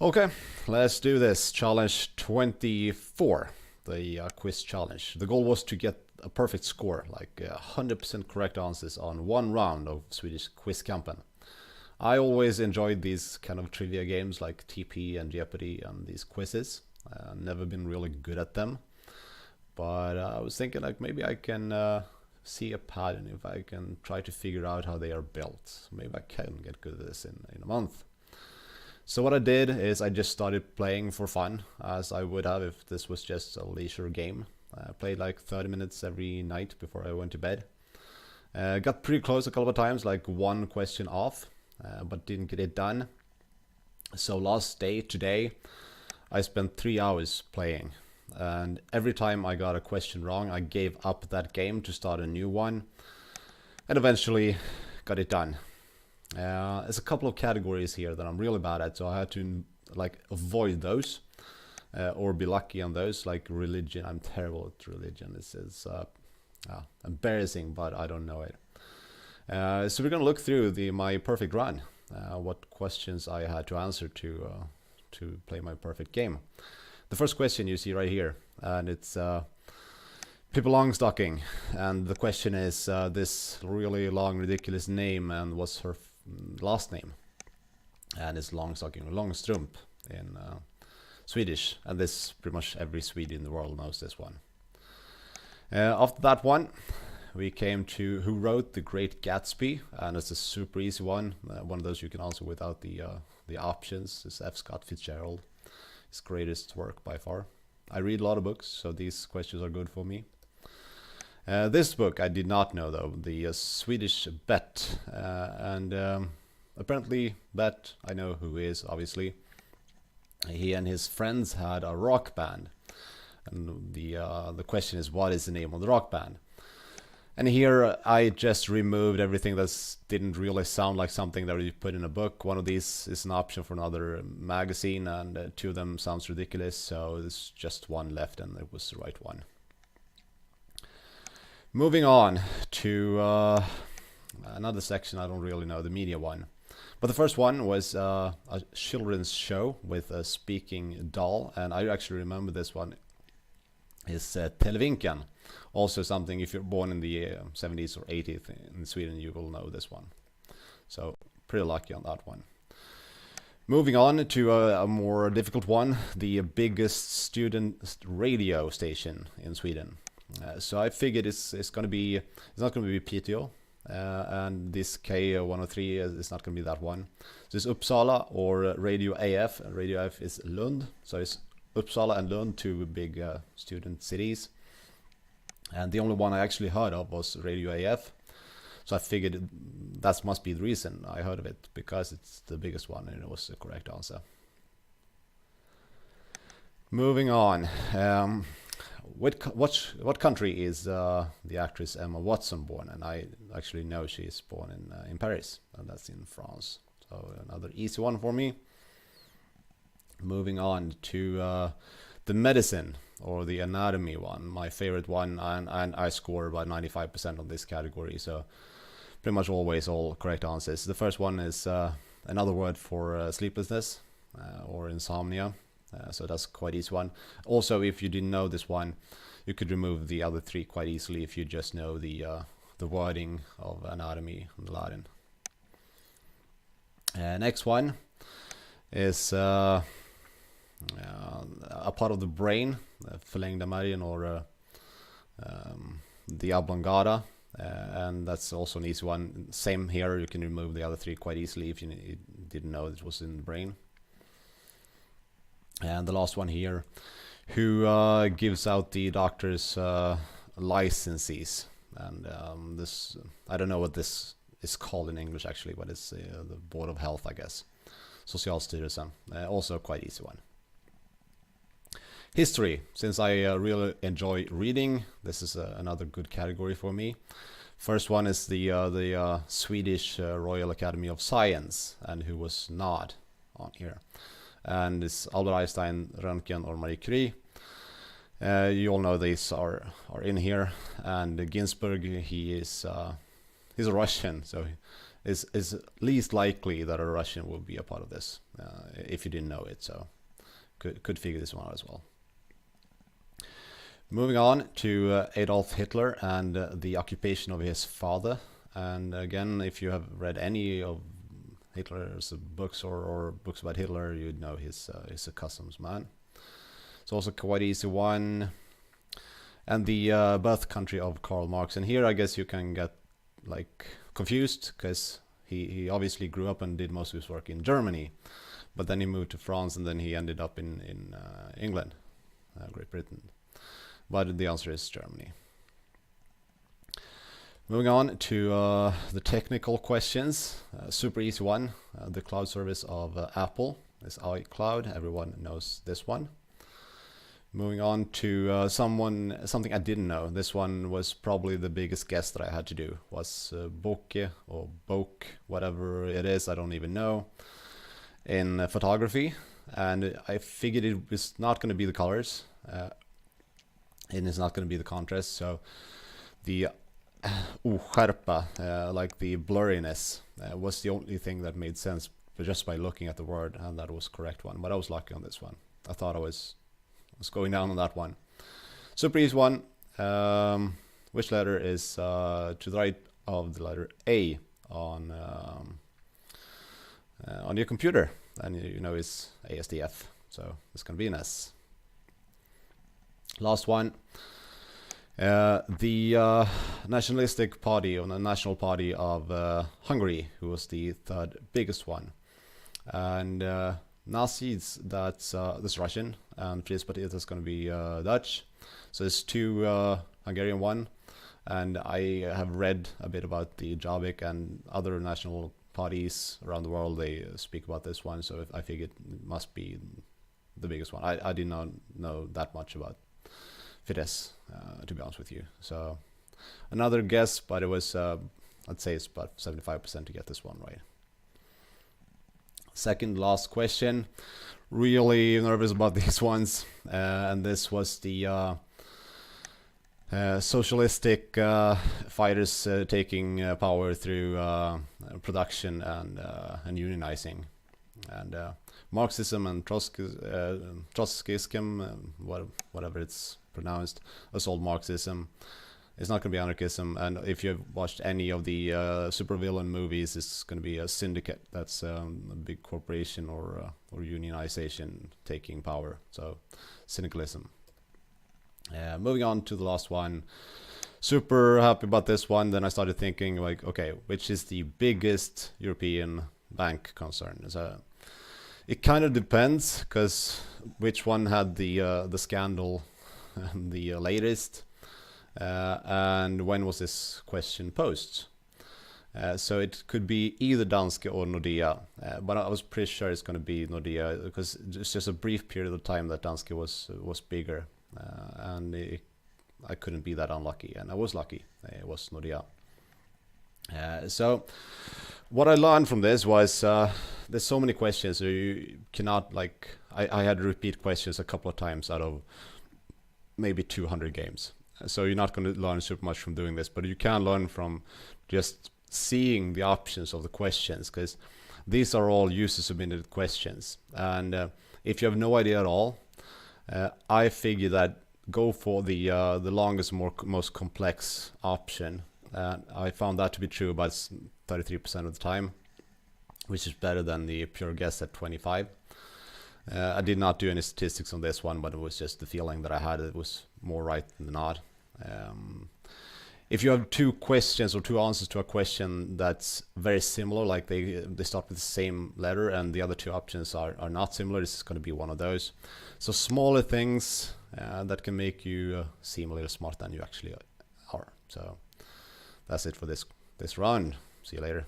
Okay, let's do this. Challenge 24, the quiz challenge. The goal was to get a perfect score, like 100% correct answers on one round of Swedish Quizkampen. I always enjoyed these kind of trivia games like TP and Jeopardy and these quizzes. Never been really good at them, but I was thinking like maybe I can see a pattern if I can try to figure out how they are built. Maybe I can get good at this in a month. So what I did is I just started playing for fun, as I would have if this was just a leisure game. I played like 30 minutes every night before I went to bed. Got pretty close a couple of times, like one question off, but didn't get it done. So last day, today, I spent 3 hours playing. And every time I got a question wrong, I gave up that game to start a new one. And eventually got it done. There's a couple of categories here that I'm really bad at, so I had to like avoid those or be lucky on those, like religion. I'm terrible at religion. This is embarrassing, but I don't know it. So we're gonna look through my perfect run, what questions I had to answer to play my perfect game. The first question you see right here, and it's Pippi Longstocking, and the question is this really long, ridiculous name, and what's her last name? And it's Longstocking, Långstrump in Swedish, and this pretty much every Swede in the world knows this one. After that one, we came to who wrote The Great Gatsby, and it's a super easy one. One of those you can answer without the options. It's F. Scott Fitzgerald, his greatest work by far. I read a lot of books, so these questions are good for me. This book I did not know though, the Swedish Bet, and apparently Bet, I know who he is, obviously. He and his friends had a rock band, and the question is, what is the name of the rock band? And here I just removed everything that didn't really sound like something that you put in a book. One of these is an option for another magazine, and two of them sounds ridiculous, so there's just one left, and it was the right one. Moving on to another section I don't really know, the media one. But the first one was a children's show with a speaking doll, and I actually remember this one. Is Televinken. Also something, if you're born in the 70s or 80s in Sweden, you will know this one. So pretty lucky on that one. Moving on to a more difficult one, the biggest student radio station in Sweden. So I figured it's not going to be PTO, and this K103 is not going to be that one. So it's Uppsala or Radio AF. Radio AF is Lund, so it's Uppsala and Lund, two big student cities. And the only one I actually heard of was Radio AF. So I figured that must be the reason I heard of it, because it's the biggest one and it was the correct answer. Moving on. What country is the actress Emma Watson born? And I actually know she is born in Paris, and that's in France. So another easy one for me. Moving on to the medicine or the anatomy one, my favorite one, and I score about 95% on this category, so pretty much always all correct answers. The first one is another word for sleeplessness or insomnia, so that's quite easy one. Also, if you didn't know this one, you could remove the other three quite easily if you just know the wording of anatomy in Latin. Next one is a part of the brain, förlängda märgen, or the oblongata, and that's also an easy one. Same here, you can remove the other three quite easily if you didn't know it was in the brain. And the last one here, who gives out the doctor's licenses, and this, I don't know what this is called in English actually, but it's the Board of Health, I guess. Socialstyrelsen, also quite easy one. History, since I really enjoy reading, this is another good category for me. First one is the Swedish Royal Academy of Science, and who was not on here. And it's Albert Einstein, Röntgen, or Marie Curie. You all know these are in here. And Ginsburg, he's a Russian, so is least likely that a Russian will be a part of this, if you didn't know it. So could figure this one out as well. Moving on to Adolf Hitler and the occupation of his father. And again, if you have read any of Hitler's books or books about Hitler, you'd know he's a customs man. It's also quite easy one. And the birth country of Karl Marx. And here I guess you can get like confused, because he obviously grew up and did most of his work in Germany, but then he moved to France, and then he ended up in England, Great Britain. But the answer is Germany. Moving on to the technical questions. Super easy one. The cloud service of Apple is iCloud. Everyone knows this one. Moving on to something I didn't know. This one was probably the biggest guess that I had to do. Was bokeh or bokeh, whatever it is, I don't even know, in photography. And I figured it was not going to be the colors. And it's not going to be the contrast. So the skärpa, like the blurriness, was the only thing that made sense, but just by looking at the word, and that was correct one. But I was lucky on this one. I thought I was going down on that one. Super easy one. Which letter is to the right of the letter A on your computer? And you know it's ASDF, so it's going to be an S. Last one. The nationalistic party, or the national party of Hungary, who was the third biggest one. And Nazis, that's Russian, and Fredspartiet is going to be Dutch. So there's two Hungarian one, and I have read a bit about the Jobbik and other national parties around the world. They speak about this one, so I figured it must be the biggest one. I did not know that much about Fidesz, to be honest with you. So another guess, but it was, I'd say it's about 75% to get this one right. Second last question. Really nervous about these ones. And this was the socialistic fighters taking power through production and unionizing. And Marxism and Trotskyism, whatever it's pronounced, assault Marxism. It's not going to be anarchism, and if you've watched any of the supervillain movies, it's going to be a syndicate. That's a big corporation or unionization taking power. So syndicalism. Moving on to the last one. Super happy about this one. Then I started thinking, like, okay, which is the biggest European bank concern? So it kind of depends, because which one had the scandal the latest, and when was this question posed? So it could be either Danske or Nordea, but I was pretty sure it's going to be Nordea, because it's just a brief period of time that Danske was bigger, and I couldn't be that unlucky, and I was lucky. It was Nordea. So what I learned from this was there's so many questions, so you cannot, like, I had to repeat questions a couple of times out of maybe 200 games. So you're not going to learn super much from doing this, but you can learn from just seeing the options of the questions, because these are all user submitted questions. And if you have no idea at all, I figure that go for the longest, most complex option. I found that to be true about 33% of the time, which is better than the pure guess at 25%. I did not do any statistics on this one, but it was just the feeling that I had. It was more right than not. If you have two questions or two answers to a question that's very similar, like they start with the same letter and the other two options are not similar, this is going to be one of those. So smaller things that can make you seem a little smarter than you actually are. So that's it for this round. See you later.